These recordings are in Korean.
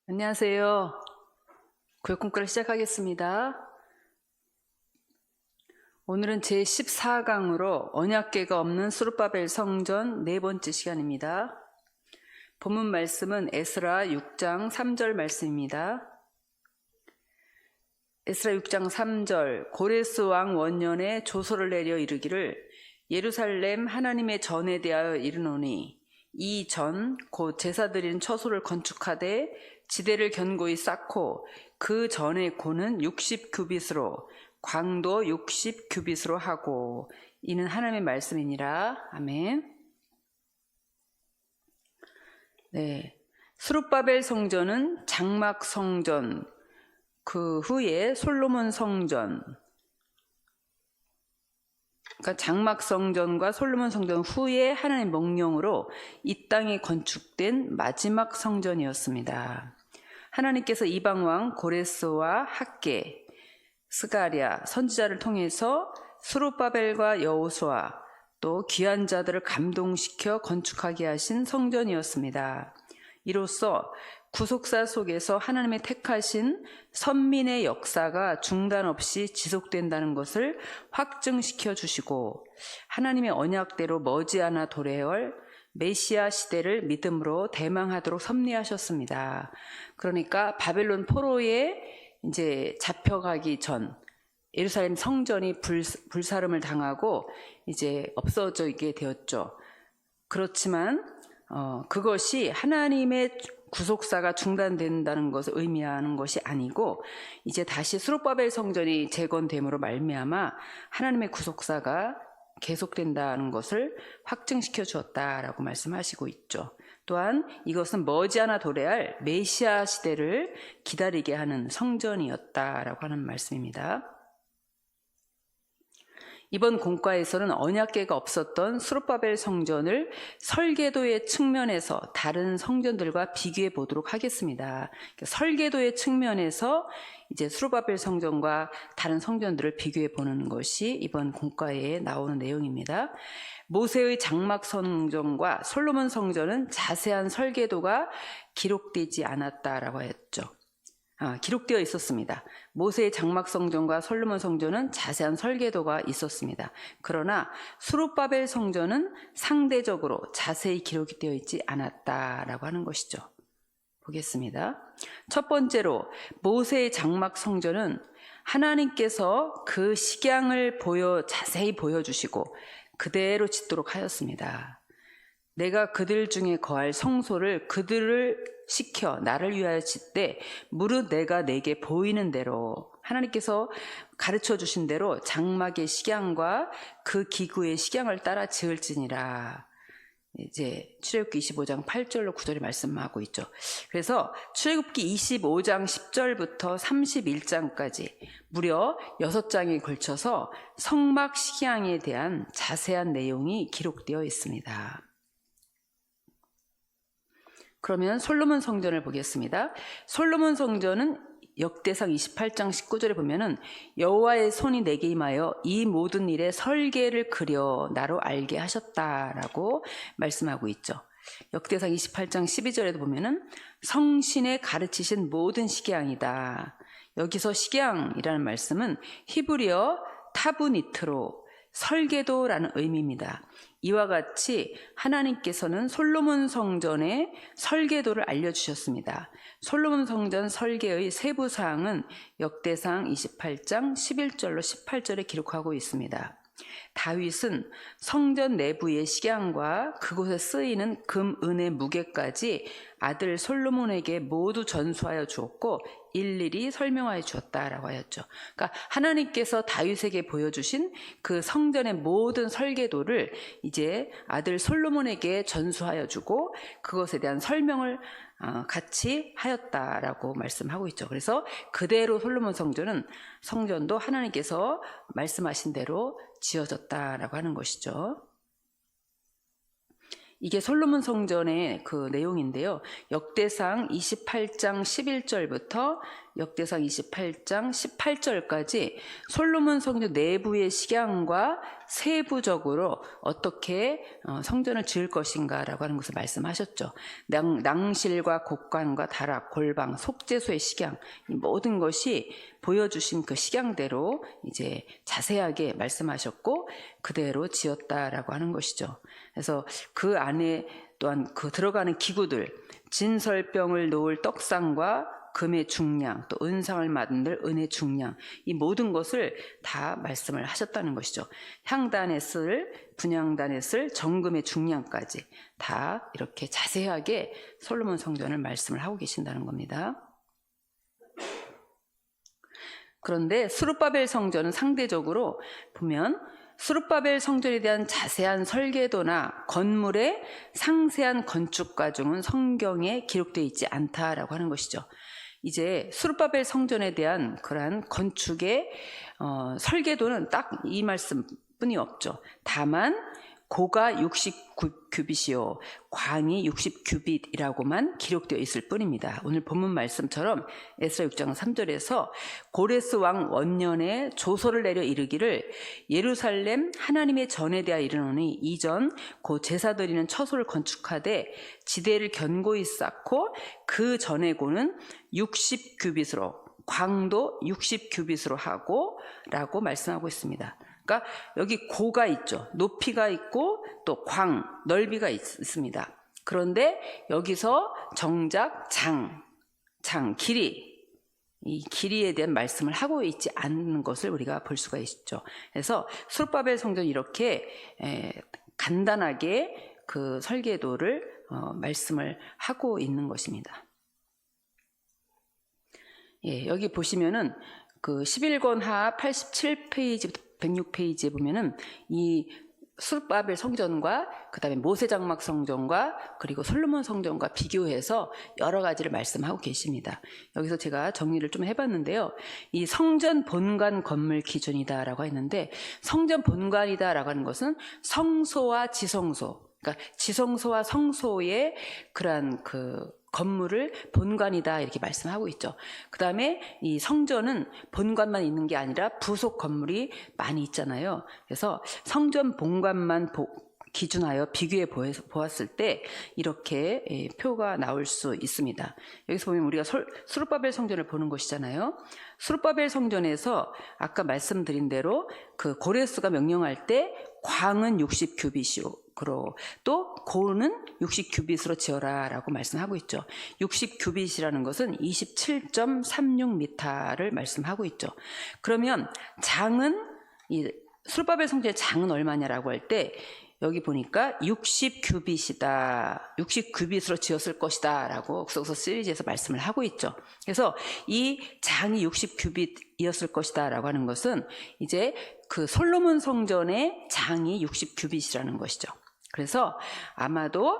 안녕하세요. 교육공과를 시작하겠습니다. 오늘은 제14강으로 언약궤가 없는 스룹바벨 성전 네 번째 시간입니다. 본문 말씀은 에스라 6장 3절 말씀입니다. 에스라 6장 3절 고레스 왕 원년에 조서를 내려 이르기를 예루살렘 하나님의 전에 대하여 이르노니 이 전 곧 제사 드리는 처소를 건축하되 지대를 견고히 쌓고 그 전의 고는 60규빗으로 광도 60규빗으로 하고 이는 하나님의 말씀이니라. 아멘. 네, 스룹바벨 성전은 장막 성전, 그 후에 솔로몬 성전, 그러니까 장막 성전과 솔로몬 성전 후에 하나님의 명령으로 이 땅에 건축된 마지막 성전이었습니다. 하나님께서 이방왕 고레스와 학개, 스가랴 선지자를 통해서 스룹바벨과 여호수아 또 귀한 자들을 감동시켜 건축하게 하신 성전이었습니다. 이로써 구속사 속에서 하나님의 택하신 선민의 역사가 중단 없이 지속된다는 것을 확증시켜 주시고 하나님의 언약대로 머지않아 도래할 메시아 시대를 믿음으로 대망하도록 섭리하셨습니다. 그러니까 바벨론 포로에 이제 잡혀가기 전 예루살렘 성전이 불사름을 당하고 이제 없어지게 되었죠. 그렇지만 그것이 하나님의 구속사가 중단된다는 것을 의미하는 것이 아니고 이제 다시 스룹바벨 성전이 재건됨으로 말미암아 하나님의 구속사가 계속된다는 것을 확증시켜 주었다라고 말씀하시고 있죠. 또한 이것은 머지않아 도래할 메시아 시대를 기다리게 하는 성전이었다라고 하는 말씀입니다. 이번 공과에서는 언약궤가 없었던 스룹바벨 성전을 설계도의 측면에서 다른 성전들과 비교해 보도록 하겠습니다. 설계도의 측면에서 이제 스룹바벨 성전과 다른 성전들을 비교해 보는 것이 이번 공과에 나오는 내용입니다. 모세의 장막 성전과 솔로몬 성전은 자세한 설계도가 기록되지 않았다라고 했죠. 기록되어 있었습니다. 모세의 장막 성전과 솔로몬 성전은 자세한 설계도가 있었습니다. 그러나 스룹바벨 성전은 상대적으로 자세히 기록이 되어 있지 않았다라고 하는 것이죠. 보겠습니다. 첫 번째로 모세의 장막 성전은 하나님께서 그 식양을 자세히 보여주시고 그대로 짓도록 하였습니다. 내가 그들 중에 거할 성소를 그들을 시켜 나를 위하여 짓되 무릇 내가 내게 보이는 대로 하나님께서 가르쳐 주신 대로 장막의 식양과 그 기구의 식양을 따라 지을지니라. 이제 출애굽기 25장 8절로 9절이 말씀하고 있죠. 그래서 출애굽기 25장 10절부터 31장까지 무려 6장에 걸쳐서 성막 식양에 대한 자세한 내용이 기록되어 있습니다. 그러면 솔로몬 성전을 보겠습니다. 솔로몬 성전은 역대상 28장 19절에 보면은 여호와의 손이 내게 임하여 이 모든 일의 설계를 그려 나로 알게 하셨다라고 말씀하고 있죠. 역대상 28장 12절에도 보면은 성신의 가르치신 모든 식양이다. 여기서 식양이라는 말씀은 히브리어 타브니트로 설계도라는 의미입니다. 이와 같이 하나님께서는 솔로몬 성전의 설계도를 알려주셨습니다. 솔로몬 성전 설계의 세부 사항은 역대상 28장 11절로 18절에 기록하고 있습니다. 다윗은 성전 내부의 식양과 그곳에 쓰이는 금, 은의 무게까지 아들 솔로몬에게 모두 전수하여 주었고 일일이 설명하여 주었다라고 하였죠. 그러니까 하나님께서 다윗에게 보여주신 그 성전의 모든 설계도를 이제 아들 솔로몬에게 전수하여 주고 그것에 대한 설명을 같이 하였다라고 말씀하고 있죠. 그래서 그대로 솔로몬 성전도 하나님께서 말씀하신 대로 지어졌다라고 하는 것이죠. 이게 솔로몬 성전의 그 내용인데요. 역대상 28장 11절부터 역대상 28장 18절까지 솔로몬 성전 내부의 식양과 세부적으로 어떻게 성전을 지을 것인가라고 하는 것을 말씀하셨죠. 낭실과 곡관과 다락, 골방, 속죄소의 식양, 이 모든 것이 보여주신 그 식양대로 이제 자세하게 말씀하셨고 그대로 지었다라고 하는 것이죠. 그래서 그 안에 또한 그 들어가는 기구들, 진설병을 놓을 떡상과 금의 중량, 또 은상을 만들 은의 중량, 이 모든 것을 다 말씀을 하셨다는 것이죠. 향단에 쓸, 분향단에 쓸 정금의 중량까지 다 이렇게 자세하게 솔로몬 성전을 말씀을 하고 계신다는 겁니다. 그런데 스룹바벨 성전은 상대적으로 보면 스룹바벨 성전에 대한 자세한 설계도나 건물의 상세한 건축 과정은 성경에 기록되어 있지 않다라고 하는 것이죠. 이제 스룹바벨 성전에 대한 그러한 건축의 설계도는 딱 이 말씀뿐이 없죠. 다만 고가 60규빗이요 광이 60규빗이라고만 기록되어 있을 뿐입니다. 오늘 본문 말씀처럼 에스라 6장 3절에서 고레스 왕 원년에 조서를 내려 이르기를 예루살렘 하나님의 전에 대하여 이르노니 이전 고 제사 드리는 처소를 건축하되 지대를 견고히 쌓고 그 전에 고는 60규빗으로 광도 60규빗으로 하고 라고 말씀하고 있습니다. 그러니까 여기 고가 있죠. 높이가 있고 또 광, 넓이가 있습니다. 그런데 여기서 정작 길이, 이 길이에 대한 말씀을 하고 있지 않는 것을 우리가 볼 수가 있죠. 그래서 스룹바벨 성전이 이렇게 간단하게 그 설계도를 말씀을 하고 있는 것입니다. 예, 여기 보시면은 그 11권 하 87페이지부터 106페이지에 보면은 이 스룹바벨 성전과 그 다음에 모세 장막 성전과 그리고 솔로몬 성전과 비교해서 여러 가지를 말씀하고 계십니다. 여기서 제가 정리를 좀 해봤는데요. 이 성전 본관 건물 기준이다라고 했는데 성전 본관이다라고 하는 것은 성소와 지성소, 그러니까 지성소와 성소의 그러한 그 건물을 본관이다 이렇게 말씀하고 있죠. 그 다음에 이 성전은 본관만 있는 게 아니라 부속 건물이 많이 있잖아요. 그래서 성전 본관만 기준하여 비교해 보았을 때 이렇게 표가 나올 수 있습니다. 여기서 보면 우리가 스룹바벨 성전을 보는 것이잖아요. 스룹바벨 성전에서 아까 말씀드린 대로 그 고레스가 명령할 때 광은 60규빗이요. 또 고는 60규빗으로 지어라 라고 말씀하고 있죠. 60규빗이라는 것은 27.36m를 말씀하고 있죠. 그러면 장은 이 스룹바벨 성전의 장은 얼마냐라고 할 때 여기 보니까 60규빗이다. 60규빗으로 지었을 것이다 라고 구속서 시리즈에서 말씀을 하고 있죠. 그래서 이 장이 60규빗이었을 것이다 라고 하는 것은 이제 그 솔로몬 성전의 장이 60규빗이라는 것이죠. 그래서 아마도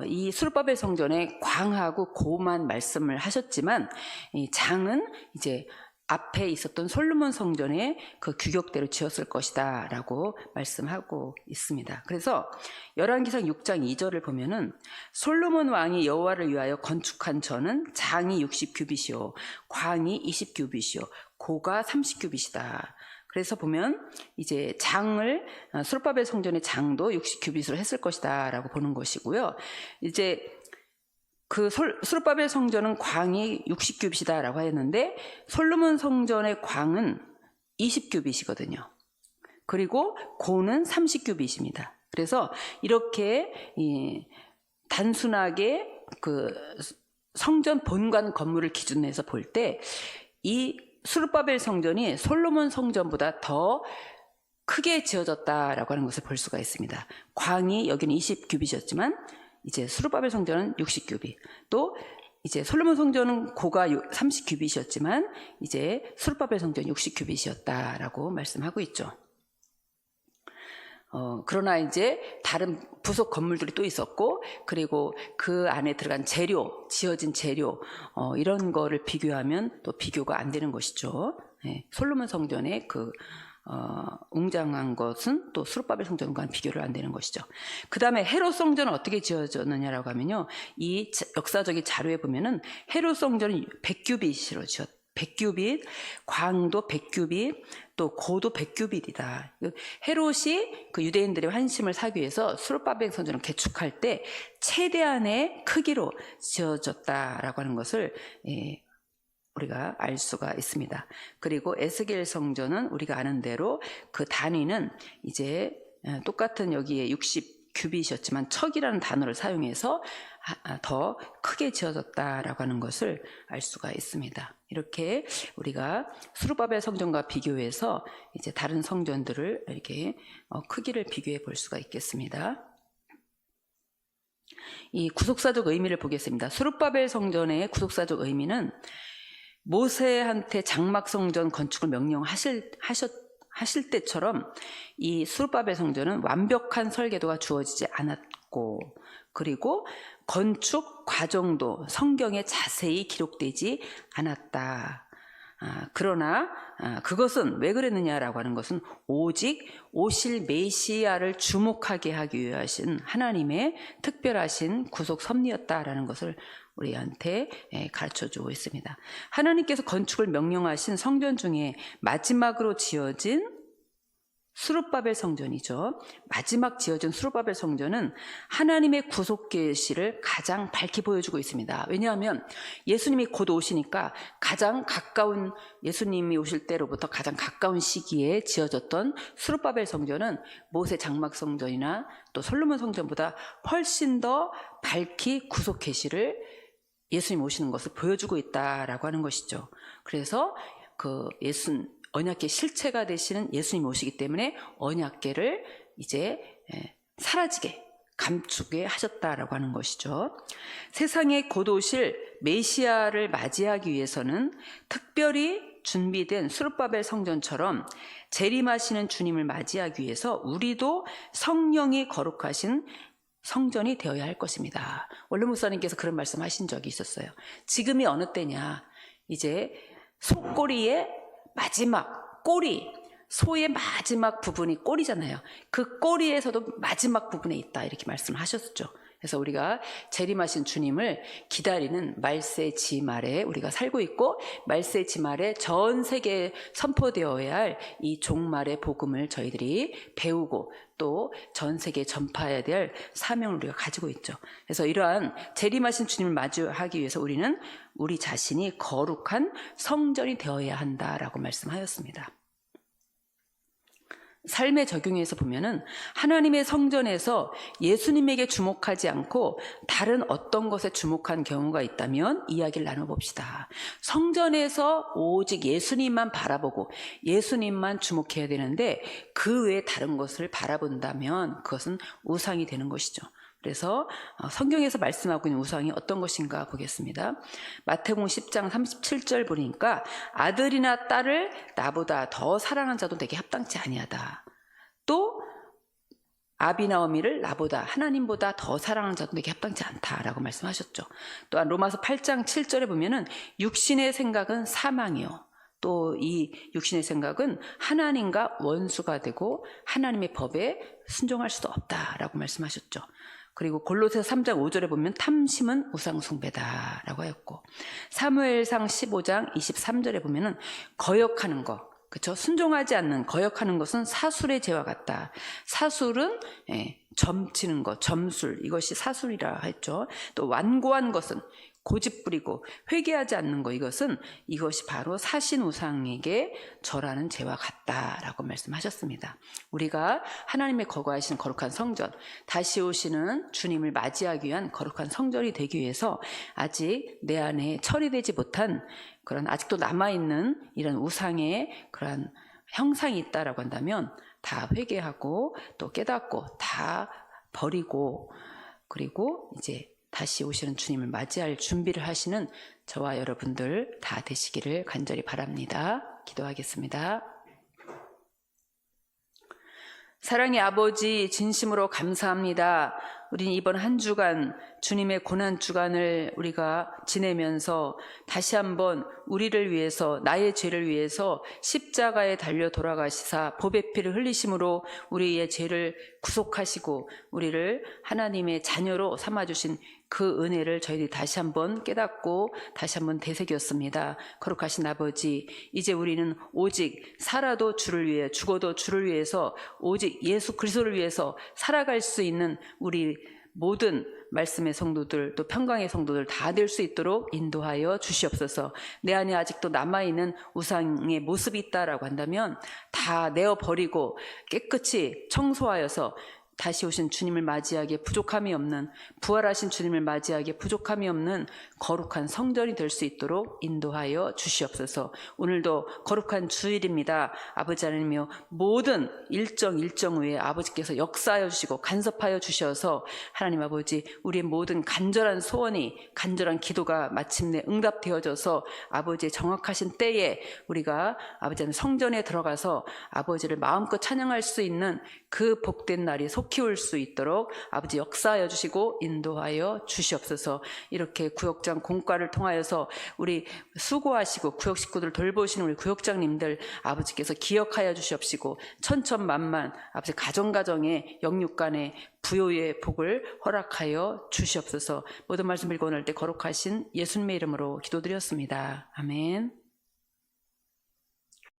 이 스룹바벨 성전에 광하고 고만 말씀을 하셨지만 이 장은 이제 앞에 있었던 솔로몬 성전의 그 규격대로 지었을 것이다 라고 말씀하고 있습니다. 그래서 열왕기상 6장 2절을 보면은 솔로몬 왕이 여호와를 위하여 건축한 전은 장이 60규빗이요 광이 20규빗이요 고가 30규빗이다. 그래서 보면 이제 장을 스룹바벨 성전의 장도 60규빗으로 했을 것이다 라고 보는 것이고요. 이제 그 스룹바벨 성전은 광이 60규빗이다 라고 했는데 솔로몬 성전의 광은 20규빗이거든요. 그리고 고는 30규빗입니다. 그래서 이렇게 단순하게 그 성전 본관 건물을 기준으로 해서 볼 때 이 스룹바벨 성전이 솔로몬 성전보다 더 크게 지어졌다라고 하는 것을 볼 수가 있습니다. 광이 여기는 20규빗이었지만 이제 스룹바벨 성전은 60규빗. 또 이제 솔로몬 성전은 고가 30규빗이었지만 이제 스룹바벨 성전이 60규빗이었다라고 말씀하고 있죠. 그러나 이제 다른 부속 건물들이 또 있었고 그리고 그 안에 들어간 재료, 지어진 재료 이런 거를 비교하면 또 비교가 안 되는 것이죠. 네, 솔로몬 성전의 그 웅장한 것은 또 스룹바벨 성전과는 비교를 안 되는 것이죠. 그 다음에 헤롯 성전은 어떻게 지어졌느냐라고 하면요, 이 역사적인 자료에 보면은 헤롯 성전은 100규빗으로 100규빗, 광도 100규빗, 또 고도 100규빗이다. 헤롯이 그 유대인들의 환심을 사기 위해서 수룹바벨 성전을 개축할 때 최대한의 크기로 지어졌다라고 하는 것을 우리가 알 수가 있습니다. 그리고 에스겔 성전은 우리가 아는 대로 그 단위는 이제 똑같은 여기에 60규빗이었지만 척이라는 단어를 사용해서 더 크게 지어졌다라고 하는 것을 알 수가 있습니다. 이렇게 우리가 수룹바벨 성전과 비교해서 이제 다른 성전들을 이렇게 크기를 비교해 볼 수가 있겠습니다. 이 구속사적 의미를 보겠습니다. 수룹바벨 성전의 구속사적 의미는 모세한테 장막 성전 건축을 명령하실 때처럼 이 수룹바벨 성전은 완벽한 설계도가 주어지지 않았고, 그리고 건축 과정도 성경에 자세히 기록되지 않았다. 그러나 그것은 왜 그랬느냐라고 하는 것은 오직 오실 메시아를 주목하게 하기 위하신 하나님의 특별하신 구속 섭리였다라는 것을 우리한테 가르쳐주고 있습니다. 하나님께서 건축을 명령하신 성전 중에 마지막으로 지어진 수룹바벨 성전이죠. 마지막 지어진 수룹바벨 성전은 하나님의 구속 계시를 가장 밝히 보여주고 있습니다. 왜냐하면 예수님이 곧 오시니까 가장 가까운, 예수님이 오실 때로부터 가장 가까운 시기에 지어졌던 수룹바벨 성전은 모세 장막 성전이나 또 솔로몬 성전보다 훨씬 더 밝히 구속 계시를 예수님 오시는 것을 보여주고 있다라고 하는 것이죠. 그래서 그 언약궤 실체가 되시는 예수님이 오시기 때문에 언약궤를 이제 사라지게 감추게 하셨다라고 하는 것이죠. 세상에 곧 오실 메시아를 맞이하기 위해서는 특별히 준비된 수룹바벨 성전처럼 재림하시는 주님을 맞이하기 위해서 우리도 성령이 거룩하신 성전이 되어야 할 것입니다. 원로 목사님께서 그런 말씀하신 적이 있었어요. 지금이 어느 때냐, 이제 속꼬리의 마지막 꼬리, 소의 마지막 부분이 꼬리잖아요. 그 꼬리에서도 마지막 부분에 있다, 이렇게 말씀을 하셨죠. 그래서 우리가 재림하신 주님을 기다리는 말세지 말에 우리가 살고 있고, 말세지 말에 전 세계에 선포되어야 할 이 종말의 복음을 저희들이 배우고 또 전 세계에 전파해야 될 사명을 우리가 가지고 있죠. 그래서 이러한 재림하신 주님을 마주하기 위해서 우리는 우리 자신이 거룩한 성전이 되어야 한다라고 말씀하였습니다. 삶에 적용해서 보면은 하나님의 성전에서 예수님에게 주목하지 않고 다른 어떤 것에 주목한 경우가 있다면 이야기를 나눠봅시다. 성전에서 오직 예수님만 바라보고 예수님만 주목해야 되는데 그 외에 다른 것을 바라본다면 그것은 우상이 되는 것이죠. 그래서 성경에서 말씀하고 있는 우상이 어떤 것인가 보겠습니다. 마태복음 10장 37절 보니까 아들이나 딸을 나보다 더 사랑하는 자도 내게 합당치 아니하다. 또 아비나 어미를 나보다, 하나님보다 더 사랑하는 자도 내게 합당치 않다라고 말씀하셨죠. 또한 로마서 8장 7절에 보면은 육신의 생각은 사망이요, 또 이 육신의 생각은 하나님과 원수가 되고 하나님의 법에 순종할 수도 없다라고 말씀하셨죠. 그리고 골로새서 3장 5절에 보면 탐심은 우상숭배다라고 하였고, 사무엘상 15장 23절에 보면은 거역하는 것, 그렇죠? 순종하지 않는, 거역하는 것은 사술의 죄와 같다. 사술은 점치는 것, 점술, 이것이 사술이라 했죠. 또 완고한 것은 고집부리고 회개하지 않는 것, 이것이 바로 사신 우상에게 절하는 죄와 같다라고 말씀하셨습니다. 우리가 하나님의 거룩하신 거룩한 성전, 다시 오시는 주님을 맞이하기 위한 거룩한 성전이 되기 위해서 아직 내 안에 처리되지 못한 그런 아직도 남아있는 이런 우상의 그런 형상이 있다라고 한다면 다 회개하고 또 깨닫고 다 버리고, 그리고 이제 다시 오시는 주님을 맞이할 준비를 하시는 저와 여러분들 다 되시기를 간절히 바랍니다. 기도하겠습니다. 사랑의 아버지, 진심으로 감사합니다. 우리는 이번 한 주간 주님의 고난 주간을 우리가 지내면서 다시 한번 우리를 위해서, 나의 죄를 위해서 십자가에 달려 돌아가시사 보배 피를 흘리심으로 우리의 죄를 구속하시고 우리를 하나님의 자녀로 삼아주신 그 은혜를 저희들이 다시 한번 깨닫고 다시 한번 되새겼습니다. 거룩하신 아버지, 이제 우리는 오직 살아도 주를 위해, 죽어도 주를 위해서 오직 예수 그리스도를 위해서 살아갈 수 있는 우리 모든 말씀의 성도들, 또 평강의 성도들 다 될 수 있도록 인도하여 주시옵소서. 내 안에 아직도 남아있는 우상의 모습이 있다라고 한다면 다 내어버리고 깨끗이 청소하여서 다시 오신 주님을 맞이하기에 부족함이 없는, 부활하신 주님을 맞이하기에 부족함이 없는 거룩한 성전이 될 수 있도록 인도하여 주시옵소서. 오늘도 거룩한 주일입니다. 아버지 하나님이여, 모든 일정 후에 아버지께서 역사하여 주시고 간섭하여 주셔서 하나님 아버지, 우리의 모든 간절한 소원이, 간절한 기도가 마침내 응답되어져서 아버지의 정확하신 때에 우리가 아버지 하나님 성전에 들어가서 아버지를 마음껏 찬양할 수 있는 그 복된 날이 속히 올 수 있도록 아버지 역사하여 주시고 인도하여 주시옵소서. 이렇게 구역장 공과를 통하여서 우리 수고하시고 구역 식구들 돌보시는 우리 구역장님들 아버지께서 기억하여 주시옵시고 천천만만 아버지 가정가정의 영육간의 부요의 복을 허락하여 주시옵소서. 모든 말씀 읽고 오늘 때 거룩하신 예수님의 이름으로 기도드렸습니다. 아멘.